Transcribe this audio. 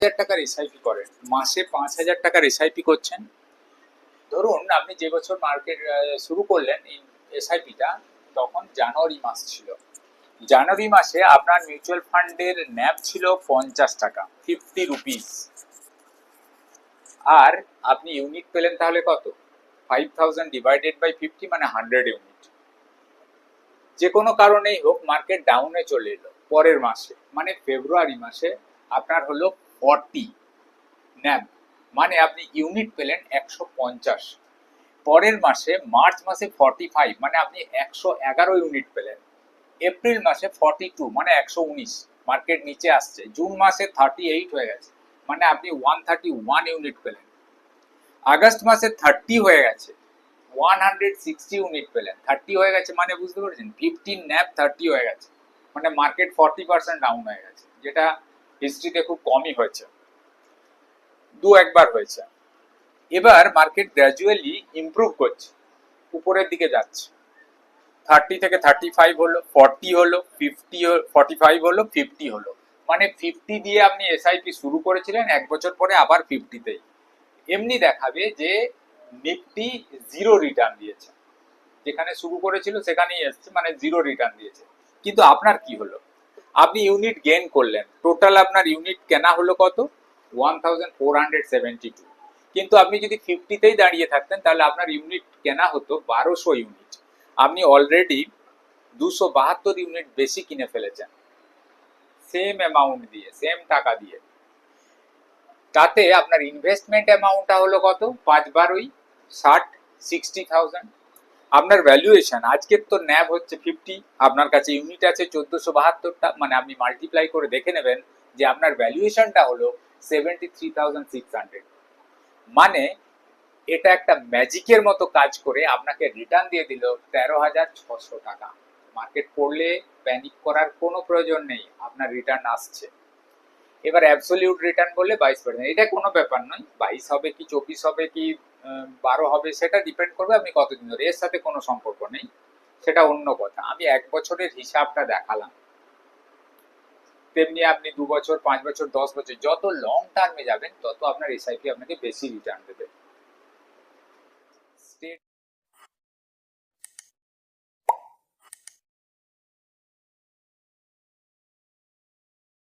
টাকার এসআইপি করেন, মাসে 5,000 টাকার এসআইপি করছেন। ধরুন আপনি যে বছর মার্কেট শুরু করলেন এসআইপিটা, তখন জানুয়ারি মাস ছিল। জানুয়ারি মাসে আপনার মিউচুয়াল ফান্ডের ন্যাব ছিল 50 টাকা, 50 রুপিস। আর আপনি ইউনিট পেলেন তাহলে কত? 5,000 ডিভাইডেড বাই 50 মানে 100 ইউনিট। যে কোনো কারণেই হোক মার্কেট ডাউনে চলে এলো পরের মাসে, মানে ফেব্রুয়ারি মাসে আপনার হলো 40 ন্যাব, মানে আপনি ইউনিট পেলেন 150। পরের মাসে মার্চ মাসে 45, মানে আপনি 111 ইউনিট পেলেন। এপ্রিল মাসে 42, মানে 119, মার্কেট নিচে আসছে। জুন মাসে 38 হয়ে গেছে, মানে আপনি 131 ইউনিট পেলেন। আগস্ট মাসে 30 হয়ে গেছে, 160 ইউনিট পেলেন। 30 হয়ে গেছে মানে বুঝতে পারছেন 15 ন্যাপ 30 হয়ে গেছে, মানে মার্কেট 40% ডাউন হয়ে গেছে, যেটা হিস্ট্রিতে খুব কমই হয়েছে, একবার হয়েছে। এবার মার্কেট গ্র্যাজুয়ালি ইমপ্রুভ করছে, উপরের দিকে যাচ্ছে। 30 থেকে 35 হলো, 40 হলো, 50 45 হলো, 50 হলো, মানে 50 দিয়ে আপনি এসআইপি শুরু করেছিলেন, এক বছর পরে আবার 50তেই। এমনি দেখাবে যে নিফটি জিরো রিটার্ন দিয়েছে, যেখানে শুরু করেছিল সেখানেই এসছে, মানে জিরো রিটার্ন দিয়েছে। কিন্তু আপনার কি হলো? আপনি ইউনিট গেইন করলেন, টোটাল আপনার ইউনিট কেনা হলো কত? 1472। কিন্তু আপনি যদি 50তেই দাঁড়িয়ে থাকতেন তাহলে আপনার ইউনিট কেনা হতো 1200 ইউনিট। আপনি অলরেডি 272 ইউনিট বেশি কিনে ফেলেছেন, সেম অ্যামাউন্ট দিয়ে, সেম টাকা দিয়ে। তাতে আপনার ইনভেস্টমেন্ট অ্যামাউন্টটা হলো কত? 5 × 60,000। আপনার ভ্যালুয়েশন আজকের তো ন্যাব হচ্ছে 50, আপনার কাছে ইউনিট আছে 1472টা, মানে আপনি মাল্টিপ্লাই করে দেখে নেবেন যে আপনার ভ্যালুয়েশনটা হলো 73,600। মানে এটা একটা ম্যাজিকের মতো কাজ করে আপনাকে রিটার্ন দিয়ে দিল 13,600 টাকা। মার্কেট পড়লে প্যানিক করার কোনো প্রয়োজন নেই, আপনার রিটার্ন আসছে। এবার অ্যাবসলিউট রিটার্ন বললে 22%, এটা কোনো ব্যাপার নয়। 22 হবে কি 24 হবে কি 12 হবে, সেটা ডিপেন্ড করবে আপনি কতদিন ধরে, এর সাথে কোনো সম্পর্ক নেই, সেটা অন্য কথা। আমি 1 বছরের হিসাবটা দেখালাম, তেমনি আপনি 2 বছর, 5 বছর, 10 বছর, যত লং টার্মে যাবেন তত আপনার এসআইপি আপনাকে বেশি রিটার্ন দেবে।